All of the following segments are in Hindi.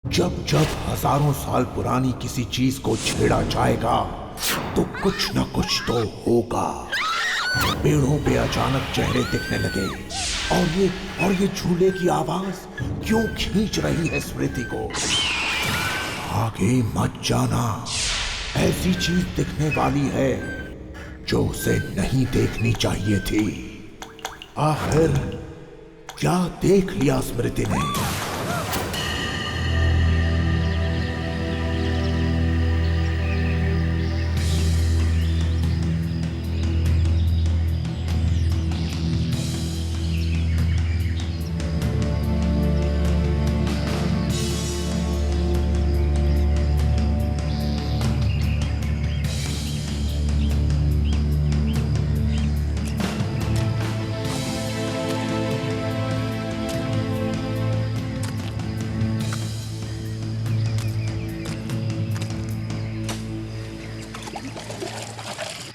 जब जब हजारों साल पुरानी किसी चीज को छेड़ा जाएगा तो कुछ न कुछ तो होगा। पेड़ों पे अचानक चेहरे दिखने लगे और ये झूले की आवाज क्यों खींच रही है स्मृति को। आगे मत जाना, ऐसी चीज दिखने वाली है जो उसे नहीं देखनी चाहिए थी। आखिर क्या देख लिया स्मृति ने?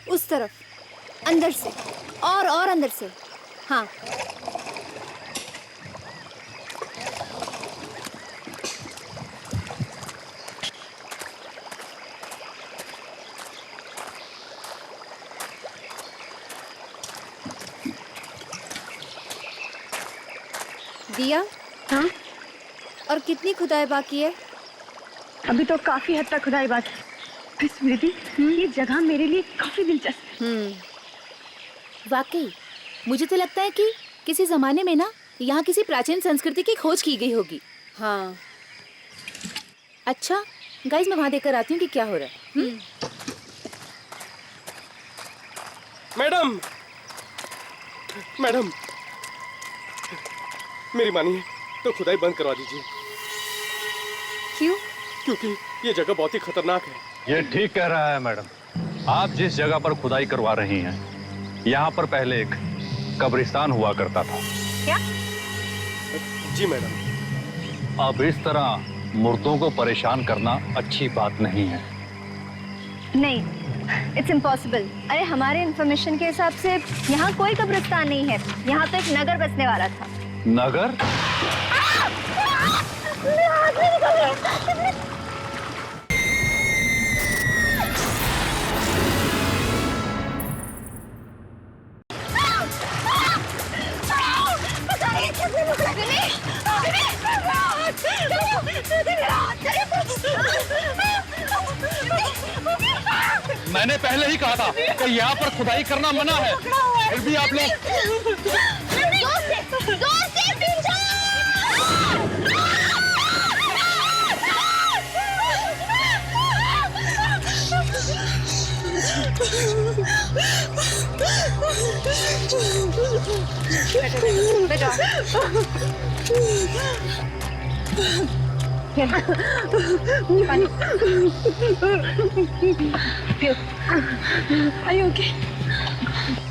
उस तरफ, अंदर से और अंदर से। हाँ, दिया। हाँ, और कितनी खुदाई बाकी है? अभी तो काफी हद तक खुदाई बाकी है। स्मृति, ये जगह मेरे लिए काफी दिलचस्प है। वाकई मुझे तो लगता है कि किसी जमाने में ना यहाँ किसी प्राचीन संस्कृति की खोज की गई होगी। हाँ। अच्छा गाइस, मैं वहाँ देखकर आती हूँ कि क्या हो रहा है। मैडम, मैडम, मेरी मानिए तो खुदाई बंद करवा दीजिए। क्यों? क्योंकि ये जगह बहुत ही खतरनाक है। ये ठीक कह रहा है मैडम। आप जिस जगह पर खुदाई करवा रही हैं, यहाँ पर पहले एक कब्रिस्तान हुआ करता था। क्या? जी मैडम। अब इस तरह मुर्दों को परेशान करना अच्छी बात नहीं है। नहीं, इट्स इम्पॉसिबल। अरे हमारे इंफॉर्मेशन के हिसाब से यहाँ कोई कब्रिस्तान नहीं है। यहाँ तो एक नगर बसने वाला था। नगर? मैंने पहले ही कहा था कि यहाँ पर खुदाई करना मना है, फिर भी आप लोग।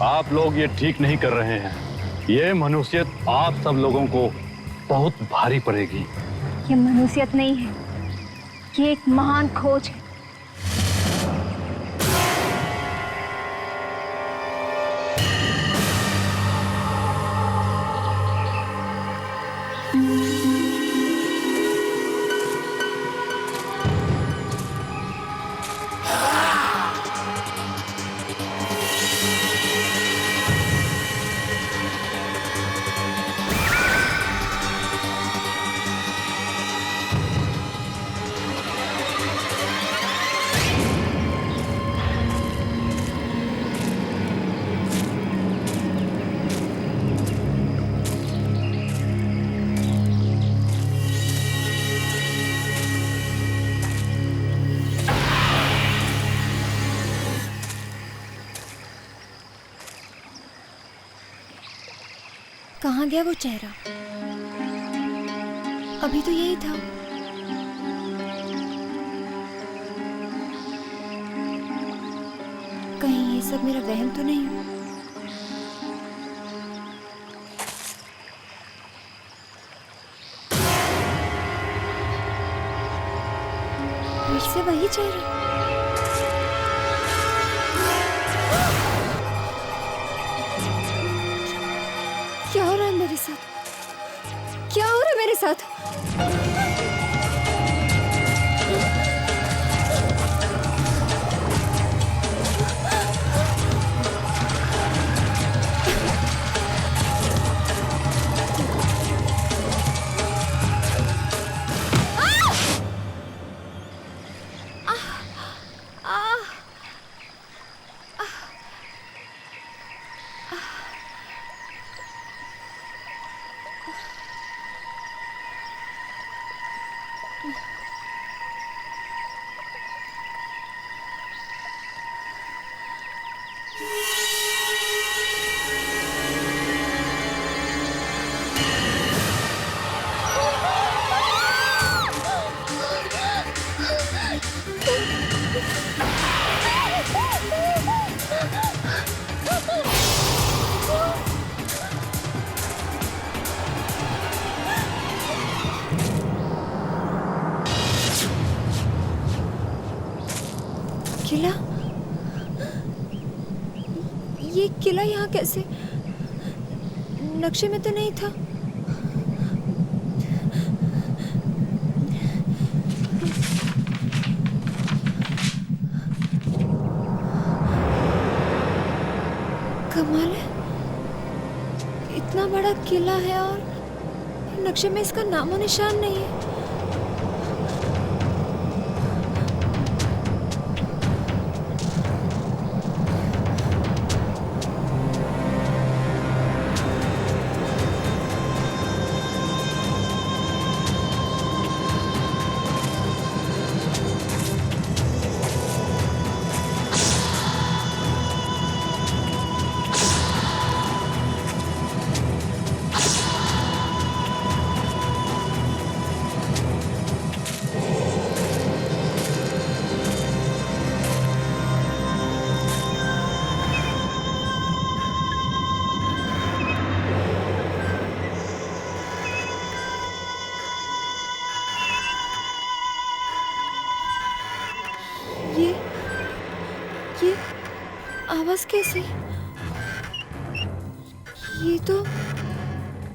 आप लोग ये ठीक नहीं कर रहे हैं। ये मनुष्यत आप सब लोगों को बहुत भारी पड़ेगी। ये मनुष्यत नहीं है, ये एक महान खोज है। कहाँ गया वो चेहरा? अभी तो यही था। कहीं ये सब मेरा वहम तो नहीं हुआ? फिर से वही चेहरा। क्या हो रहा है मेरे साथ? क्या हो रहा है मेरे साथ? किला? ये किला यहाँ कैसे? नक्शे में तो नहीं था। कमाल है, इतना बड़ा किला है और नक्शे में इसका नामो निशान नहीं है। ये आवाज कैसे? ये तो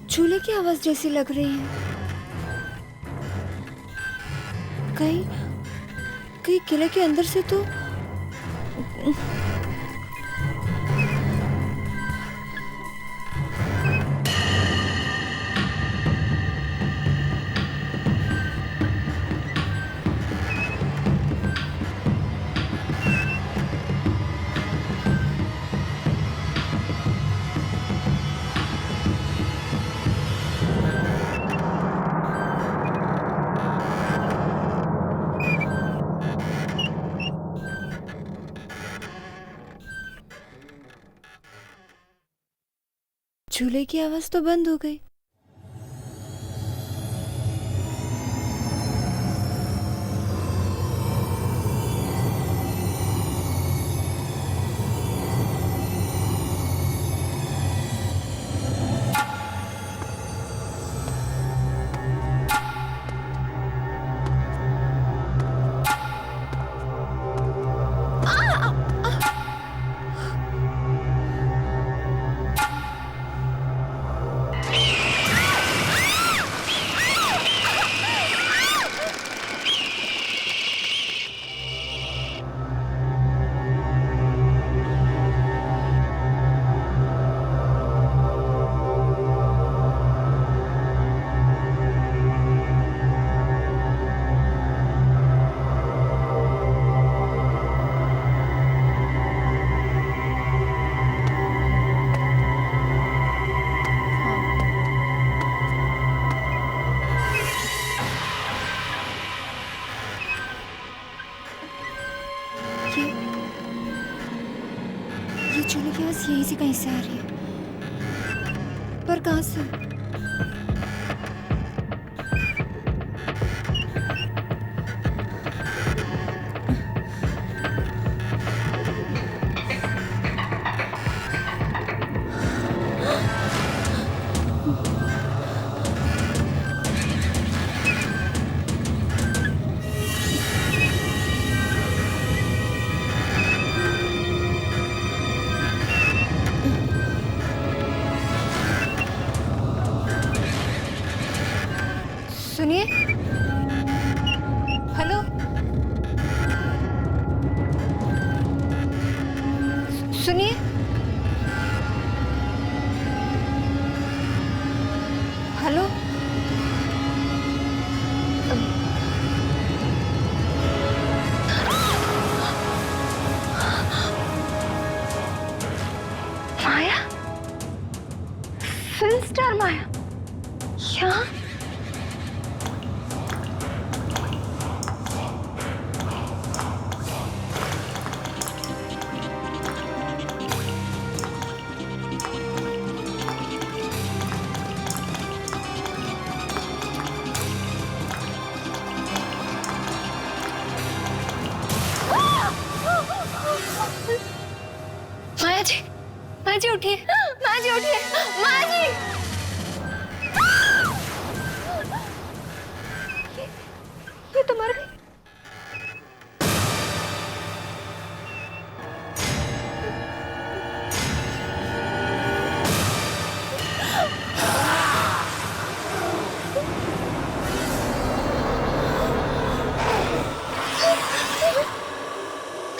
झूले की आवाज जैसी लग रही है। कहीं किले के अंदर से तो झूले की आवाज तो बंद हो गई। ये झूले की आवाज यहीं से कहीं से आ रही है, पर कहाँ से? माँ जी उठिए, माँ जी उठिए, माँ जी। ये तो मर गई।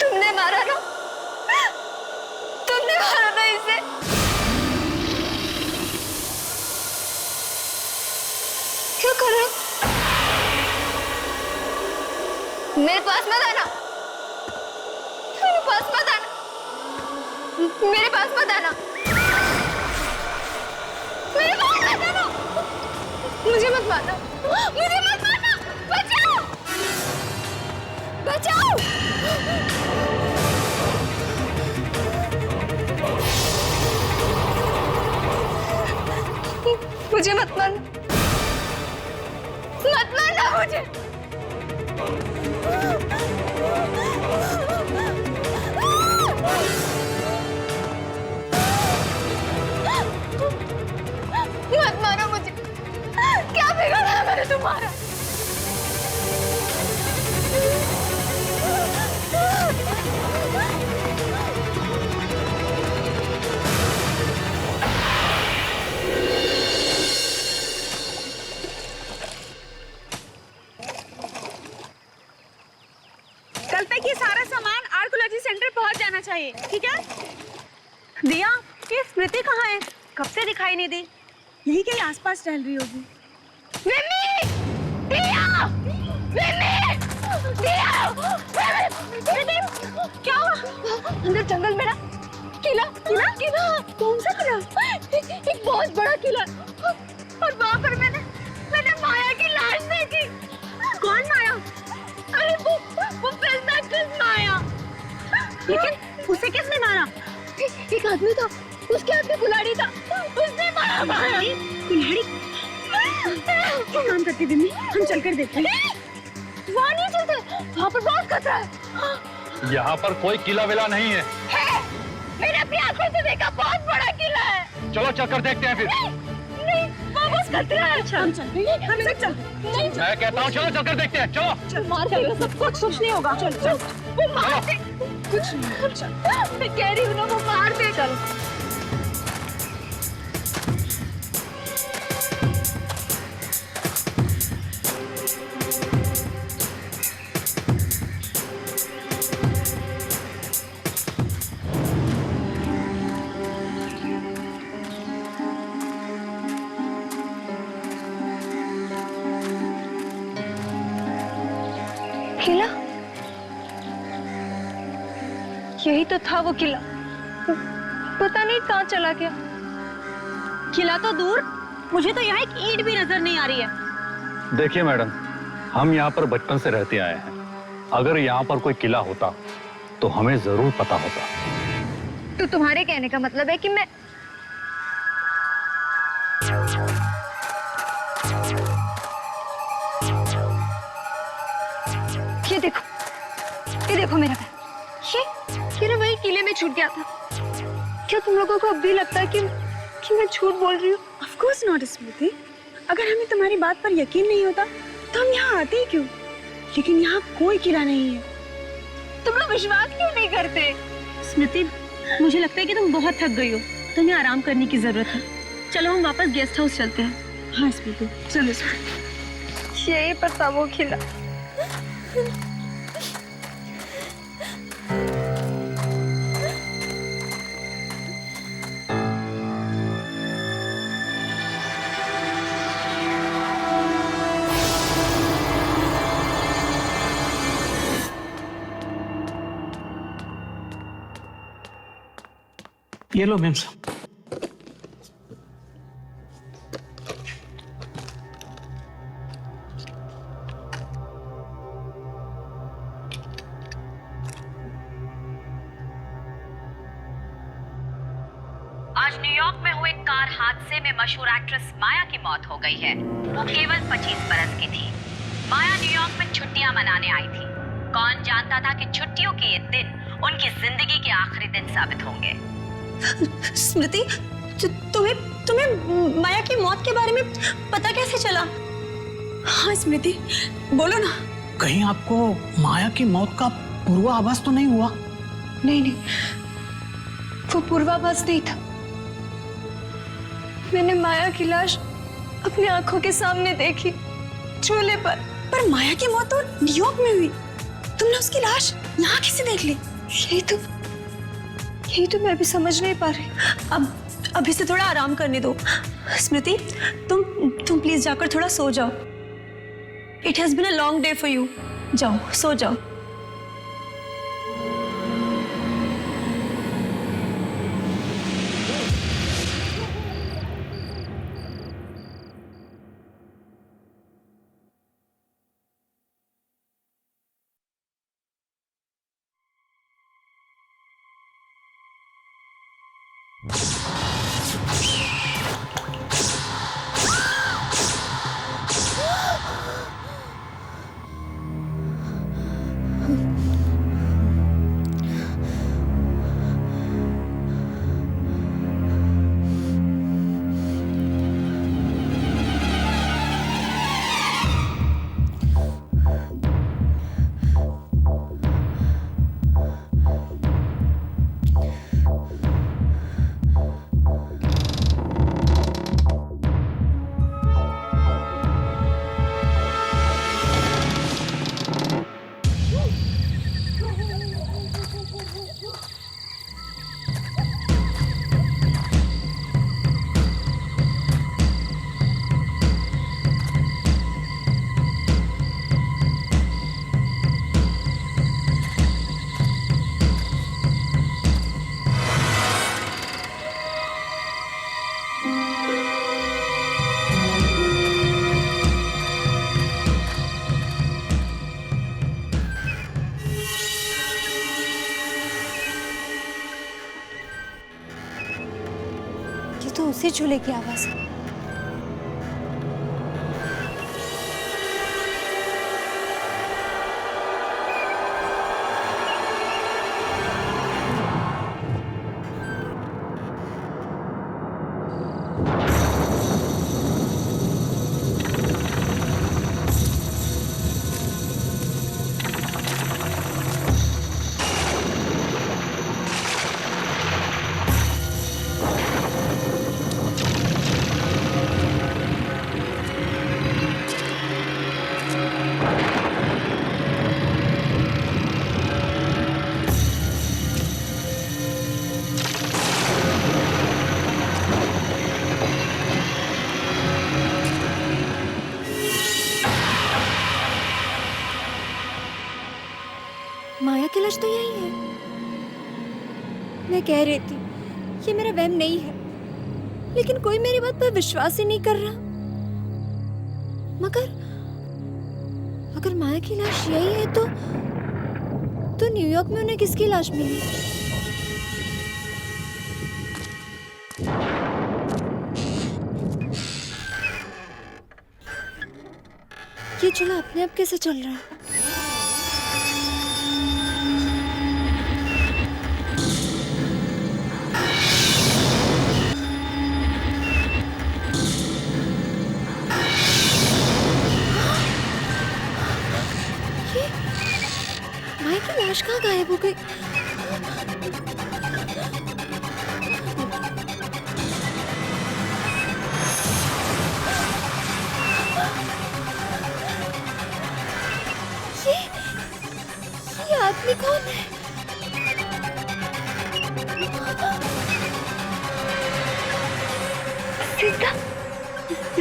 तुमने मारा ना, तुमने मारा ना इसे। क्या कर रहे हो? मेरे पास मत आना, मेरे पास मत आना, मेरे पास मत आना, मेरे पास मत आना, मुझे मत मारना, मुझे मत मारना, बचाओ, बचाओ। मुझे मत मारना, मत मारना मुझे। मत मारो मुझे, क्या बिगाड़ा है मैंने तुम्हारा? कल तक ये सारा सामान आर्कोलॉजी सेंटर पहुंच जाना चाहिए, ठीक है? दिया, ये स्मृति कहाँ है? कब से दिखाई नहीं दी? यही कहीं आसपास टहल रही होगी। मिम्मी! दिया! मिम्मी! दिया! मिम्मी! क्या हुआ? अंदर जंगल में ना किला, किला, किला। कौन सा किला? एक बहुत बड़ा किला। और वहाँ पर मैंने माया की लाश देखी। कौन माया? अरे वो फिल्म माया। लेकिन उसे किसने मारा? एक आदमी था, उसके हाथ में कुल्हाड़ी था, उसने मारा माया। कुल्हाड़ी? क्या काम करती बिम्मी? हम चलकर देखते हैं। वहाँ नहीं चलते, वहाँ पर बहुत खतरा है। यहाँ पर कोई किला विला नहीं है। मैंने अपनी आंखों से देखा, बहुत बड़ा किला है। चलो चलकर देखते हैं फिर। नहीं, वो बस खतरा है। अच्छा, हम चलते हैं, हम सब चलते हैं। नहीं, मैं कहता हूँ चलो चलकर देखते हैं, चलो। मार देगा सब कुछ नहीं होगा। चल चल, वो मार दे। कुछ नहीं। चल। मैं कह रही हूँ ना, वो मार दे। चलो। किला, यही तो था वो किला। पता नहीं कहाँ चला गया। किला तो दूर, मुझे तो यहाँ एक ईंट भी नजर नहीं आ रही है। देखिए मैडम, हम यहाँ पर बचपन से रहते आए हैं। अगर यहाँ पर कोई किला होता तो हमें जरूर पता होता। तो तुम्हारे कहने का मतलब है कि मैं ये देखो मेरा पैर। ये ना वही किले में छूट गया था। क्या तुम लोगों को अब भी लगता है कि मैं झूठ बोल रही हूँ? Of course not, स्मृति। अगर हमें तुम्हारी बात पर यकीन नहीं होता तो हम यहाँ आते ही क्यों? लेकिन यहाँ कोई किला नहीं है। तुम लोग विश्वास क्यों नहीं करते? स्मृति, मुझे लगता है कि तुम बहुत थक गई हो, तुम्हें आराम करने की जरूरत है। चलो हम वापस गेस्ट हाउस चलते हैं। हाँ स्मृति, चलो स्मृति। यही पर था वो किला। ये लो मैम साहब। आज न्यूयॉर्क में हुए कार हादसे में मशहूर एक्ट्रेस माया की मौत हो गई है। वो केवल 25 बरस की थी। माया न्यूयॉर्क में छुट्टियां मनाने आई थी। कौन जानता था कि छुट्टियों के ये दिन उनकी जिंदगी के आखिरी दिन साबित होंगे। स्मृति, तुम्हें माया की मौत के बारे में पता कैसे चला? हाँ स्मृति, बोलो ना। कहीं आपको माया की मौत का पूर्वाभास तो नहीं हुआ? नहीं, वो पूर्वाभास नहीं था। मैंने माया की लाश अपनी आंखों के सामने देखी, चूल्हे पर। पर माया की मौत तो न्यूयॉर्क में हुई, तुमने उसकी लाश यहाँ कैसे देख ली? यही तो मैं भी समझ नहीं पा रही। अब इसे थोड़ा आराम करने दो। स्मृति, तुम प्लीज जाकर थोड़ा सो जाओ। It has been a long day for you. जाओ, सो जाओ। तो उसी चूल्हे की आवाज है। माया की लाश तो यही है। मैं कह रही थी ये मेरा वहम नहीं है, लेकिन कोई मेरी बात पर विश्वास ही नहीं कर रहा। मगर अगर माया की लाश यही है तो न्यूयॉर्क में उन्हें किसकी लाश मिली? ये चूल्हा अपने आप कैसे चल रहा है? माया की लाश कहाँ गायब हो गई? ये आदमी कौन है?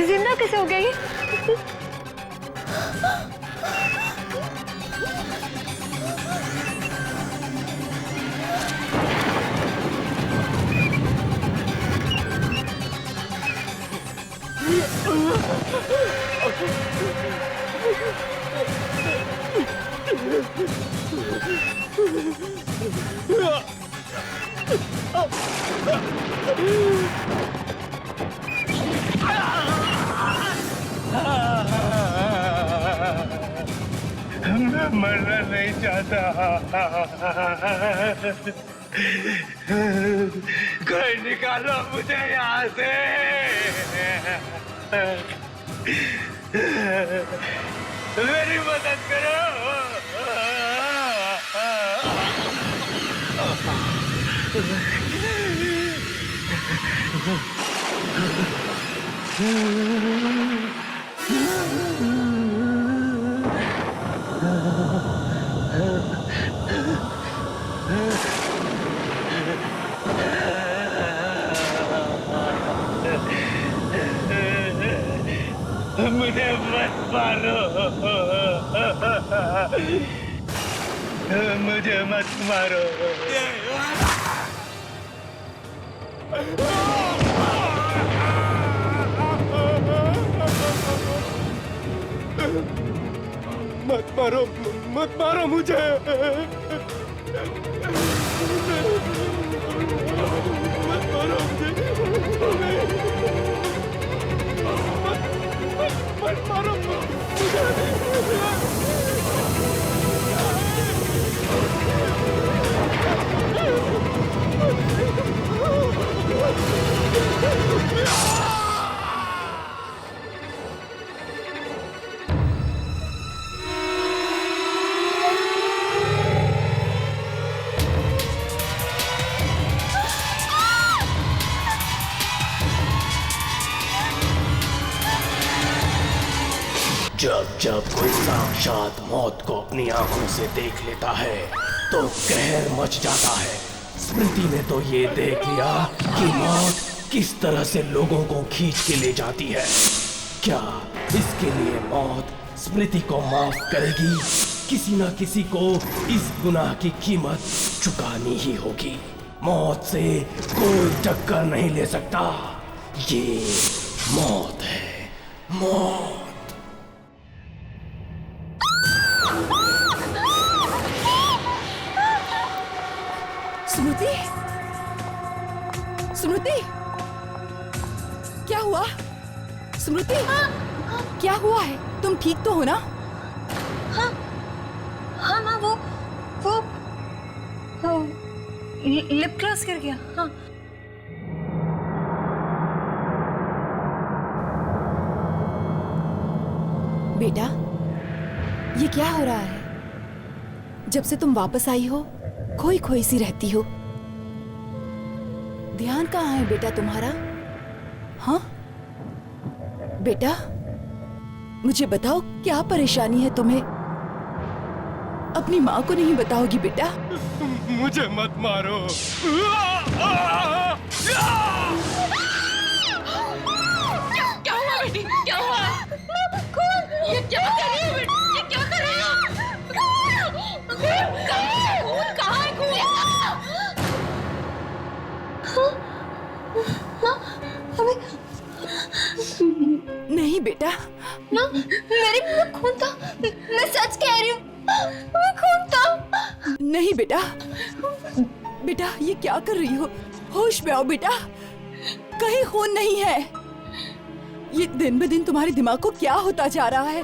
जिंदा कैसे हो गया ये? मैं मरना नहीं चाहता। कोई निकालो मुझे यहाँ से। मेरी मदद करो। मुझे मत मारो। मुझे मत मारो। मत मारो, मत मारो मुझे। मत मारो मुझे। मत मारो जब जब कोई साक्षात मौत को अपनी आंखों से देख लेता है तो कहर मच जाता है। स्मृति ने तो ये देख लिया कि मौत किस तरह से लोगों को खींच के ले जाती है। क्या इसके लिए मौत स्मृति को माफ करेगी? किसी ना किसी को इस गुनाह की कीमत चुकानी ही होगी। मौत से कोई टक्कर नहीं ले सकता। ये मौत है, मौत। स्मृति, स्मृति, क्या हुआ? स्मृति, क्या हुआ है? तुम ठीक तो हो ना? हाँ, हाँ माँ, वो लिप ग्लॉस गिर गया। हाँ। बेटा, ये क्या हो रहा है? जब से तुम वापस आई हो खोई खोई सी रहती हो। ध्यान कहाँ है बेटा तुम्हारा? हाँ बेटा, मुझे बताओ क्या परेशानी है तुम्हें? अपनी माँ को नहीं बताओगी बेटा? मुझे मत मारो। क्या हुआ बेटी? क्या हुआ? ये क्या कर रही हो बेटी? ये क्या कर रही हो? कहाँ है खून? नहीं बेटा। माँ, मेरे मुंह में खून था। मैं सच कह रही हूँ, मैं खून था। नहीं बेटा, बेटा ये क्या कर रही हो? होश में आओ बेटा, कहीं खून नहीं है। ये दिन ब दिन तुम्हारे दिमाग को क्या होता जा रहा है?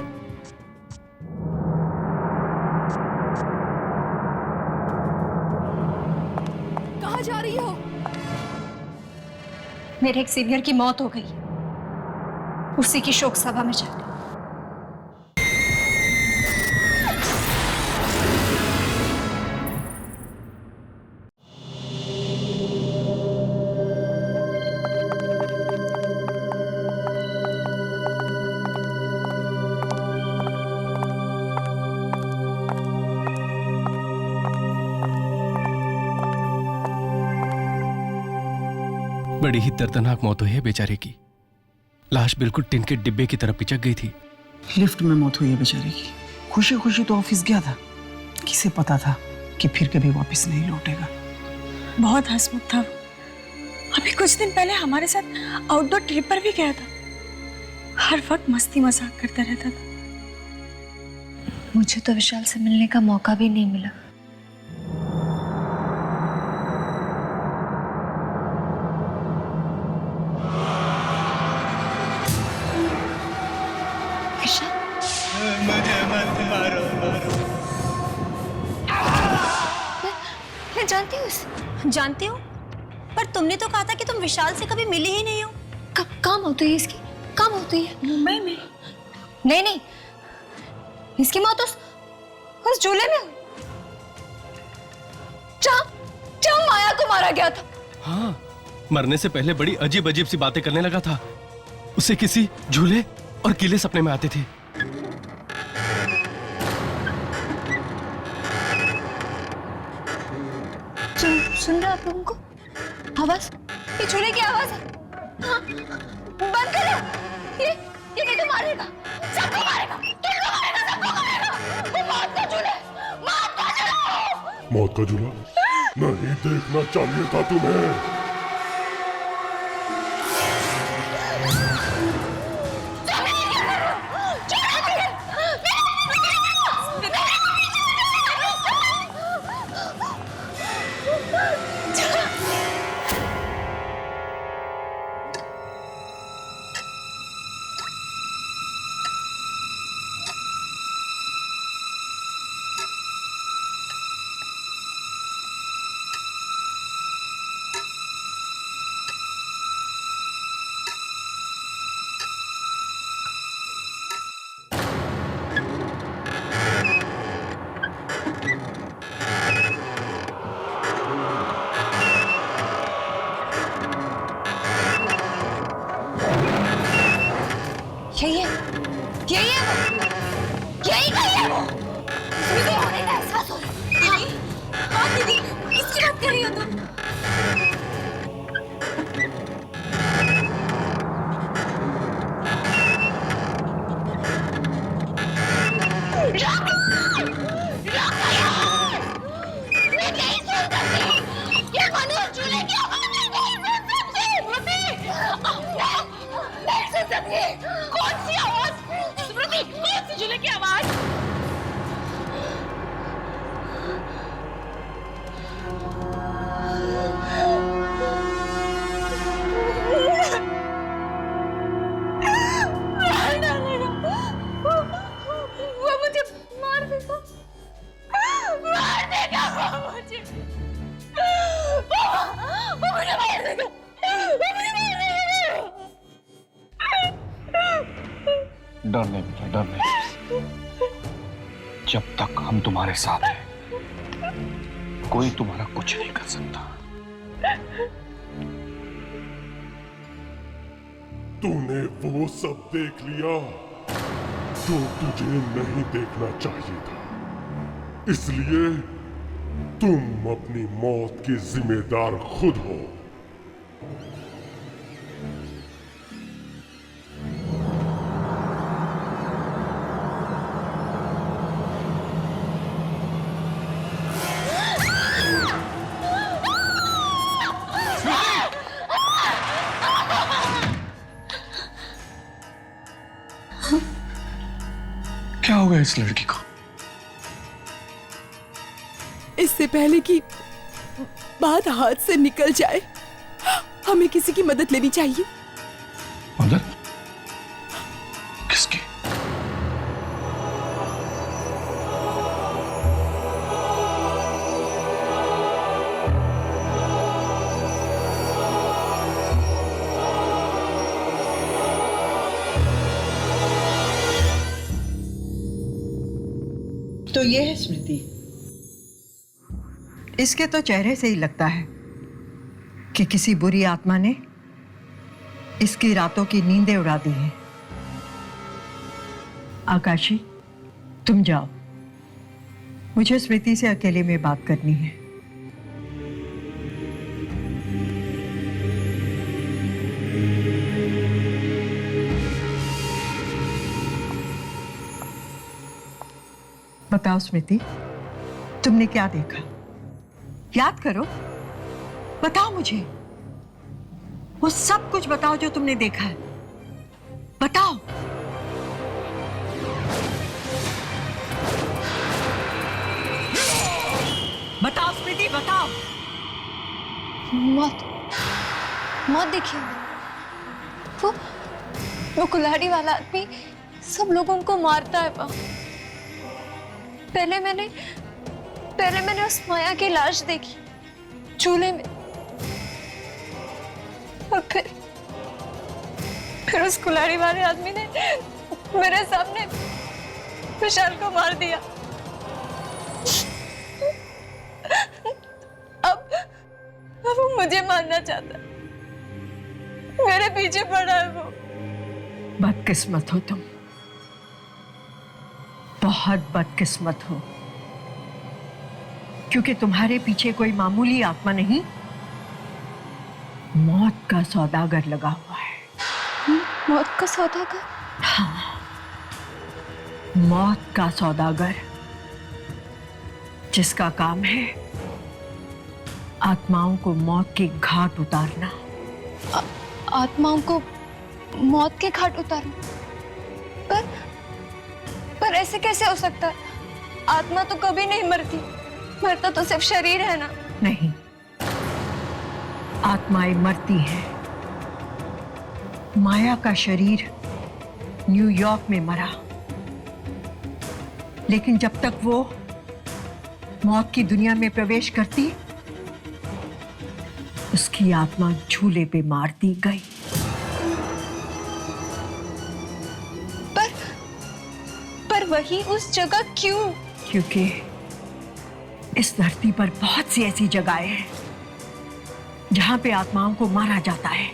कहाँ जा रही हो? मेरे एक सीनियर की मौत हो गई, उसी की शोक सभा में जाकर। बड़ी ही दर्दनाक मौत हुई है बेचारे की। लाश बिल्कुल टिन के डिब्बे की तरफ पिचक गई थी। लिफ्ट में मौत हुई है बेचारे की। खुशी खुशी तो ऑफिस गया था, किसे पता था कि फिर कभी वापस नहीं लौटेगा। बहुत हंसमुख था वो। अभी कुछ दिन पहले हमारे साथ आउटडोर ट्रिप पर भी गया था। हर वक्त मस्ती मजाक करता रहता था। मुझे तो विशाल से मिलने का मौका भी नहीं मिला। मुझे मत मारो। मैं जानती हूँ जानती हो, पर तुमने तो कहा था कि तुम विशाल से कभी मिले ही नहीं हो। काम होती है इसकी, काम होती है मुंबई में? नहीं नहीं, इसकी मौत उस झूले में हुई जहाँ माया को मारा गया था। हाँ, मरने से पहले बड़ी अजीब अजीब सी बातें करने लगा था। उसे किसी झूले और किले सपने में आते थे। सुन रहे आप लोगों को आवाज? ये झूले की आवाज है। हाँ, बंद करो। ये नहीं तो मारेगा, सबको मारेगा, तुमको मारेगा, सबको मारेगा। वो मौत का झूला, मौत का झूला। मौत का झूला नहीं देखना चाहिए था तुम्हें। यही है वो। इसमें तो होने का एहसास हो रहा है। हाँ दीदी, किसकी बात कर रही हो तुम? कौन सी आवाज? स्मृति, कौन सी झूले की आवाज? वो मुझे मार देगा, मार देगा वो मुझे, वो मुझे मार देगा, वो मुझे मार देगा। डर नहीं बेटा, डर नहीं। जब तक हम तुम्हारे साथ हैं, कोई तुम्हारा कुछ नहीं कर सकता। तूने वो सब देख लिया जो तुझे नहीं देखना चाहिए था, इसलिए तुम अपनी मौत की जिम्मेदार खुद हो। क्या हो गया इस लड़की को? इससे पहले कि बात हाथ से निकल जाए, हमें किसी की मदद लेनी चाहिए। मदद? किसकी? तो ये है स्मृति। इसके तो चेहरे से ही लगता है कि किसी बुरी आत्मा ने इसकी रातों की नींदें उड़ा दी हैं। आकाशी, तुम जाओ, मुझे स्मृति से अकेले में बात करनी है। बताओ स्मृति, तुमने क्या देखा? याद करो, बताओ मुझे, वो सब कुछ बताओ जो तुमने देखा है। बताओ। बताओ स्मृति, बताओ। मौत देखिए, वो कुल्हाड़ी वाला आदमी सब लोगों को मारता है। पहले मैंने उस माया की लाश देखी चूल्हे में, और फिर उस कुल्हाड़ी वाले आदमी ने मेरे सामने विशाल को मार दिया। अब वो मुझे मारना चाहता है, मेरे पीछे पड़ा है वो। बदकिस्मत हो तुम, बहुत बदकिस्मत हो, क्योंकि तुम्हारे पीछे कोई मामूली आत्मा नहीं, मौत का सौदागर लगा हुआ है। मौत का सौदागर? हाँ, मौत का सौदागर, जिसका काम है आत्माओं को मौत के घाट उतारना। आत्माओं को मौत के घाट उतारना? पर ऐसे कैसे हो सकता है? आत्मा तो कभी नहीं मरती, मरता तो सिर्फ शरीर है ना। नहीं, आत्माएं मरती हैं। माया का शरीर न्यूयॉर्क में मरा, लेकिन जब तक वो मौत की दुनिया में प्रवेश करती, उसकी आत्मा झूले पे मार दी गई। पर वही उस जगह क्यों? क्योंकि इस धरती पर बहुत सी ऐसी जगहें हैं जहां पे आत्माओं को मारा जाता है,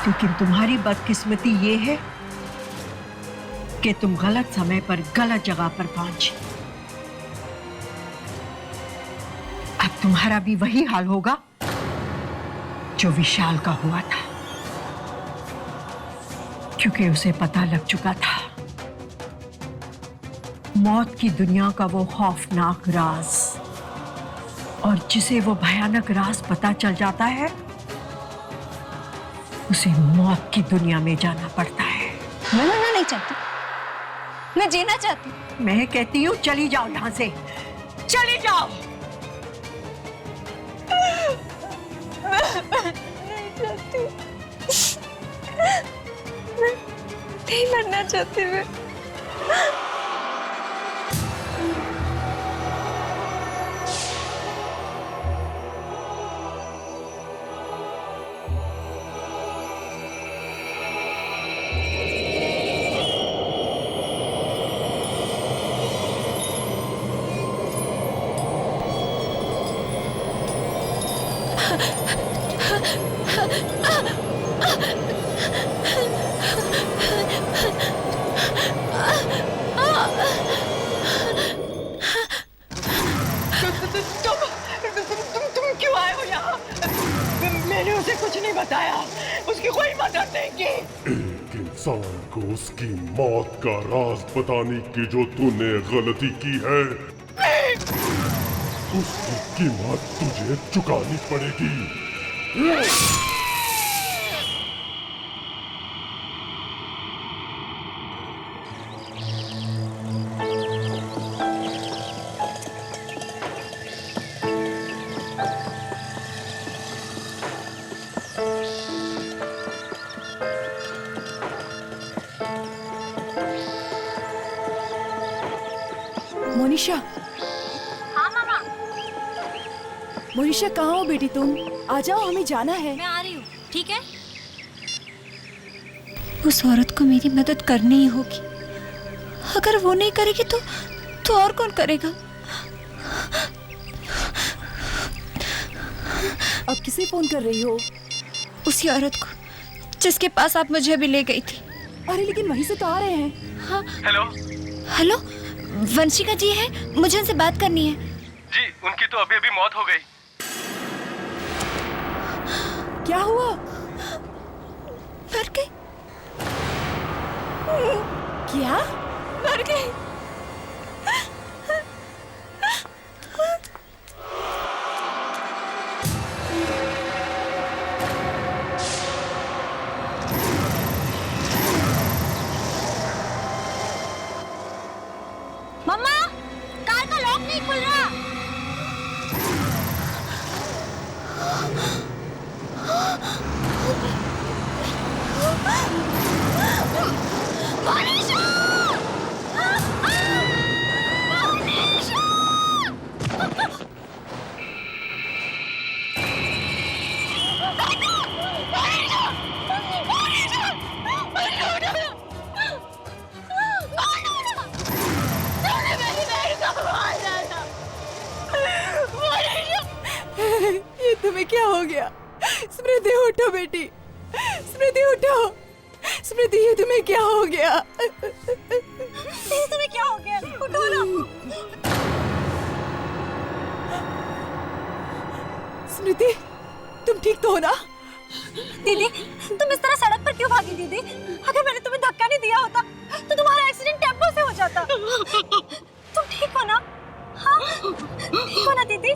लेकिन तुम्हारी बदकिस्मती ये है कि तुम गलत समय पर गलत जगह पर पहुंची। अब तुम्हारा भी वही हाल होगा जो विशाल का हुआ था, क्योंकि उसे पता लग चुका था मौत की दुनिया का वो खौफनाक राज, और जिसे वो भयानक राज पता चल जाता है, उसे मौत की दुनिया में जाना पड़ता है। मैं मरना नहीं चाहती, मैं जीना चाहती। मैं कहती हूँ चली जाओ यहां से, चली जाओ। नहीं चाहती, मैं नहीं मरना चाहती। मैं तुम क्यों आए हो यहाँ? मैंने उसे कुछ नहीं बताया, उसकी कोई मदद नहीं की। एक इंसान को उसकी मौत का राज बताने की जो तूने गलती की है, उसकी कीमत तुझे चुकानी पड़ेगी। मोनिशा, हाँ मामा। मोनिशा कहाँ हो बेटी तुम? आ जाओ, हमें जाना है। मैं आ रही हूँ, ठीक है? उस औरत को मेरी मदद करनी ही होगी। अगर वो नहीं करेगी तो और कौन करेगा? अब किसे फोन कर रही हो? उसी औरत को जिसके पास आप मुझे भी ले गई थी। अरे लेकिन वहीं से तो आ रहे हैं। हाँ। हेलो हेलो, वंशिका जी है, मुझे उनसे बात करनी है। जी, उनकी तो अभी अभी मौत हो गई। क्या हुआ? मर गई। क्या? मर गई। मम्मा, कार का लॉक नहीं खुल रहा। मनीषा! मनीषा! तुम्हें क्या हो गया? स्मृति उठो बेटी, स्मृति उठो। स्मृति ये तुम्हें क्या हो गया? तुम्हें क्या हो गया? उठो ना। स्मृति तुम ठीक तो हो ना? दीदी तुम इस तरह सड़क पर क्यों भागी दीदी? अगर मैंने तुम्हें धक्का नहीं दिया होता तो तुम्हारा एक्सीडेंट टेम्पो से हो जाता। तुम ठीक हो ना? हाँ ठीक हो ना दीदी?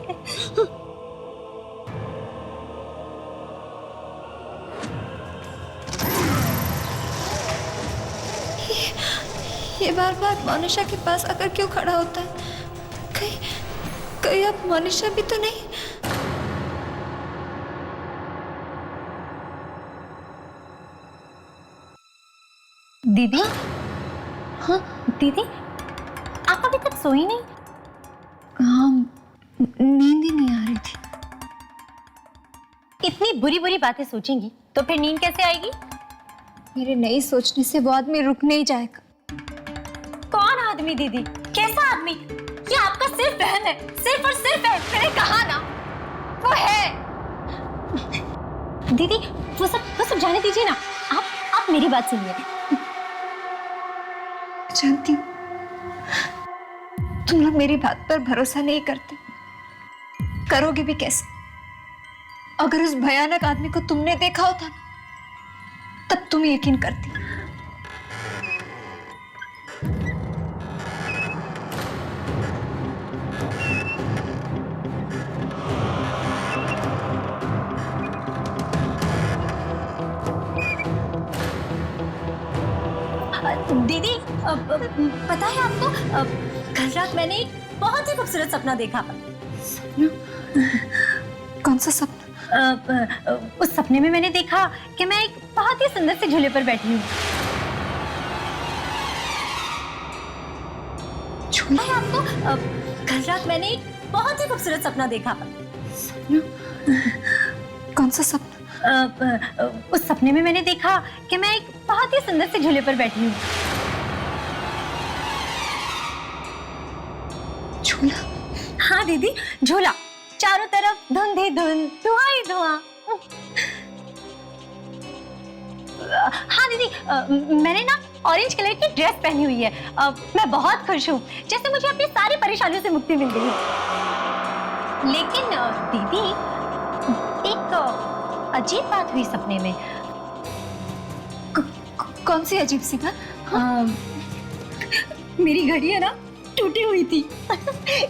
ये बार बार मोनिशा के पास आकर क्यों खड़ा होता है? कहीं अब मोनिशा भी तो नहीं? दीदी? हाँ दीदी, आप अभी तक सोई नहीं? हाँ नींद ही नहीं आ रही थी। इतनी बुरी बुरी बातें सोचेंगी तो फिर नींद कैसे आएगी? मेरे नहीं सोचने से वो आदमी रुक नहीं जाएगा। कौन आदमी दीदी? कैसा आदमी? ये आपका सिर्फ बहन है, सिर्फ और सिर्फ है। मैंने कहा ना वो है। दीदी वो सब जाने दीजिए ना। आप मेरी बात सुनिए। जानती हूँ तुम लोग मेरी बात पर भरोसा नहीं करते, करोगे भी कैसे? अगर उस भयानक आदमी को तुमने देखा होता ना, तब तुम यकीन करती। दीदी पता है आपको, कल रात मैंने एक बहुत ही खूबसूरत सपना देखा। कौन सा सपना? उस सपने में मैंने देखा कि मैं एक बहुत ही सुंदर से झूले पर बैठी हूँ। झूला है आपको? कल रात मैंने एक बहुत ही खूबसूरत सपना देखा। कौन सा सपना? उस सपने में मैंने देखा कि मैं एक बहुत ही सुंदर से झूले पर बैठी हूँ। झूला? हाँ दीदी झूला, चारों तरफ धुंध ही धुंध, धुआं ही धुआं। हाँ दीदी मैंने ना ऑरेंज कलर की ड्रेस पहनी हुई है। मैं बहुत खुश हूँ, जैसे मुझे अपनी सारी परेशानियों से मुक्ति मिल गई है। लेकिन दीदी एक अजीब बात हुई सपने में। कौन सी अजीब सी बात? मेरी घड़ी है ना टूटी हुई थी।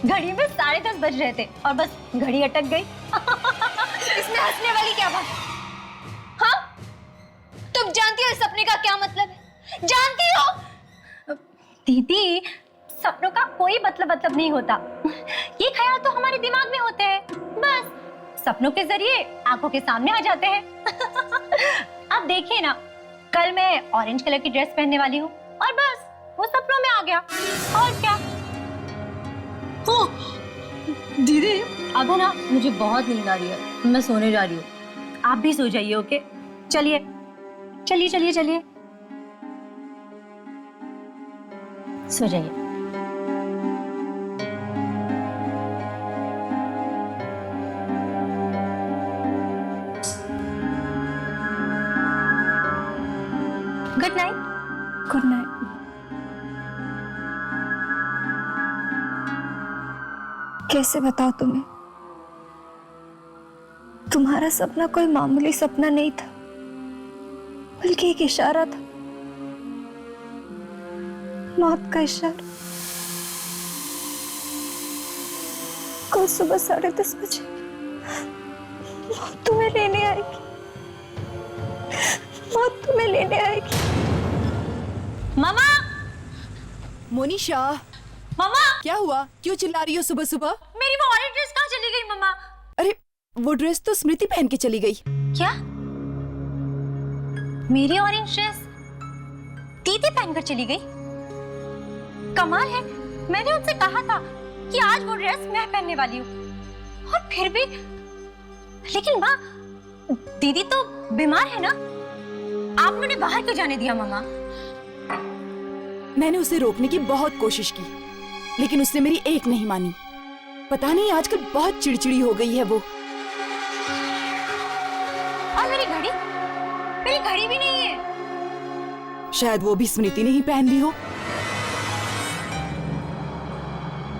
घड़ी में 10:30 बज रहे थे और बस घड़ी अटक गई। इसमें हंसने वाली क्या बात? हाँ तुम जानती हो इस सपने का क्या मतलब है? जानती हो? दीदी सपनों का कोई मतलब नहीं होता। ये ख्याल तो हमारे दिमाग में होते हैं, बस सपनों के जरिए आंखों के सामने आ जाते हैं। आप देखिए ना, कल मैं ऑरेंज कलर की ड्रेस पहनने वाली हूँ और बस वो सपनों में आ गया। और क्या? दीदी अब है ना मुझे बहुत नींद आ रही है, मैं सोने जा रही हूँ। आप भी सो जाइए। ओके चलिए चलिए चलिए चलिए सो जाइए। Good night. Good night. कैसे बताओ तुम्हें? तुम्हारा सपना कोई मामूली सपना नहीं था, बल्कि एक इशारा था, मौत का इशारा। कल सुबह 10:30 बजे मौत तुम्हें लेने आएगी, मौत तुम्हें लेने आएगी। मामा! मोनिशा मामा! क्या हुआ? क्यों चिल्ला रही हो सुबह सुबह? मेरी वो ऑरेंज ड्रेस कहाँ चली गई मामा? अरे वो ड्रेस तो स्मृति पहन के चली गई। क्या? मेरी ऑरेंज ड्रेस दीदी पहनकर चली गई? कमाल है, मैंने उनसे कहा था कि आज वो ड्रेस मैं पहनने वाली हूँ और फिर भी। लेकिन माँ, दीदी तो बीमार है ना, आपने उन्हें बाहर क्यों जाने दिया मामा? मैंने उसे रोकने की बहुत कोशिश की, लेकिन उसने मेरी एक नहीं मानी। पता नहीं आजकल बहुत चिड़चिड़ी हो गई है वो। और मेरी घड़ी भी नहीं है। शायद वो भी स्मृति ने ही पहन ली हो।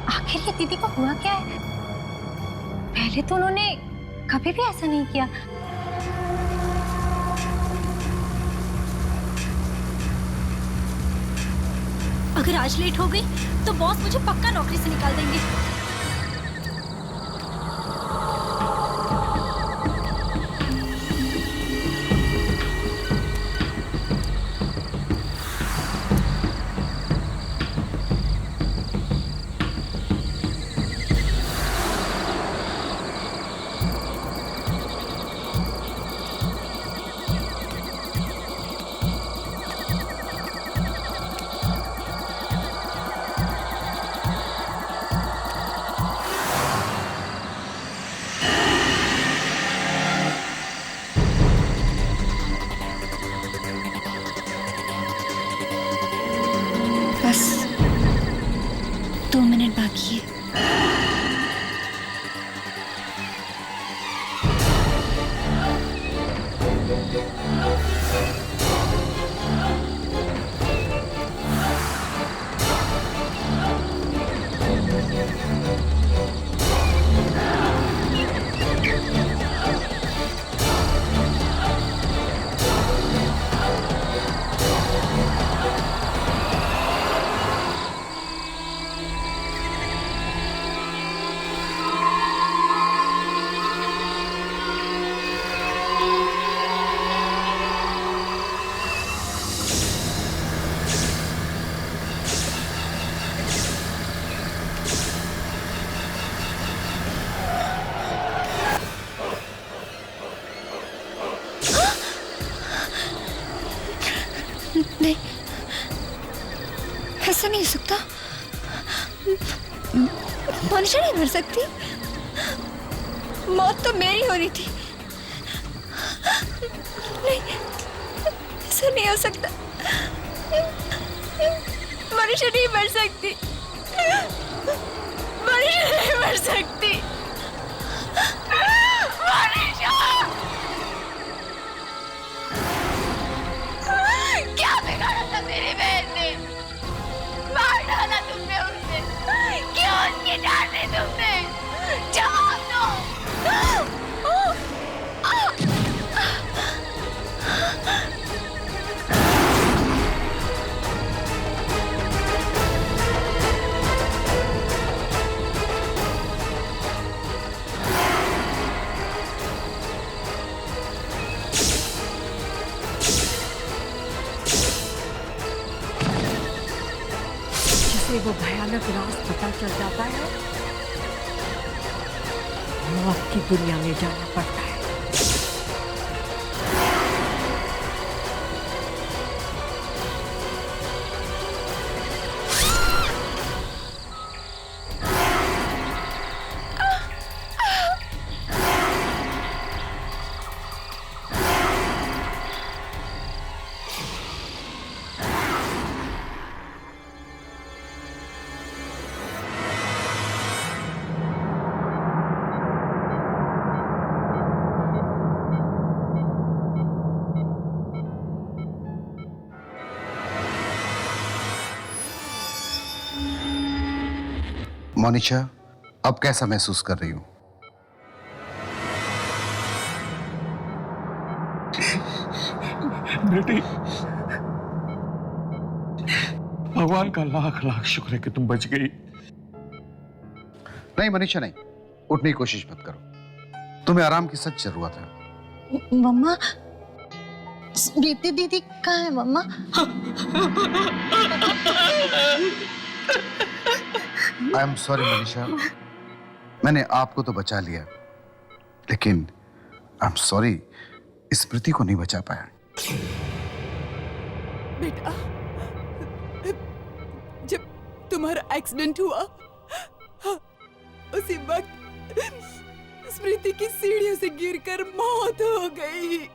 आखिर ये दीदी को हुआ क्या है? पहले तो उन्होंने कभी भी ऐसा नहीं किया। अगर आज लेट हो गई तो बॉस मुझे पक्का नौकरी से निकाल देंगे। बस 2 मिनट बाकी है। नहीं, ऐसा नहीं हो सकता। मनुष्य नहीं मर सकती। मौत तो मेरी होनी थी। नहीं, ऐसा नहीं हो सकता। मनुष्य नहीं मर सकती। मनुष्य नहीं मर सकती। क्या बिगाड़ा था मेरी बहन ने? मार डाला तुमने उसे। क्यों उसकी जान ली तुमने? जवाब दो। वो भयानक राज पता चल जाता है, मौत की दुनिया में जाना पड़ता है। मोनिशा, अब कैसा महसूस कर रही हूं? बेटी, भगवान का लाख लाख शुक्र है कि तुम बच गई। नहीं मोनिशा, नहीं, उठने की कोशिश मत करो। तुम्हें आराम की सख्त जरूरत है। मम्मा, स्मृति दीदी कहाँ है मम्मा? आई एम सॉरी मनीषा, मैंने आपको तो बचा लिया, लेकिन आई एम सॉरी, स्मृति को नहीं बचा पाया। बेटा, जब तुम्हारा एक्सीडेंट हुआ उसी वक्त स्मृति की सीढ़ियों से गिरकर मौत हो गई।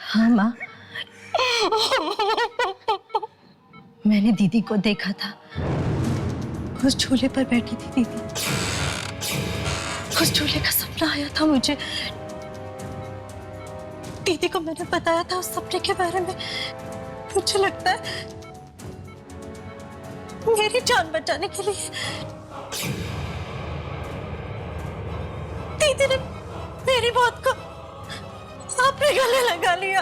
हाँ माँ, मैंने दीदी को देखा था, उस झूले पर बैठी थी दीदी। उस झूले का सपना आया था मुझे। दीदी को मैंने बताया था उस सपने के बारे में। मुझे लगता है मेरी जान बचाने के लिए दीदी ने मेरी बात को अपने गले लगा लिया।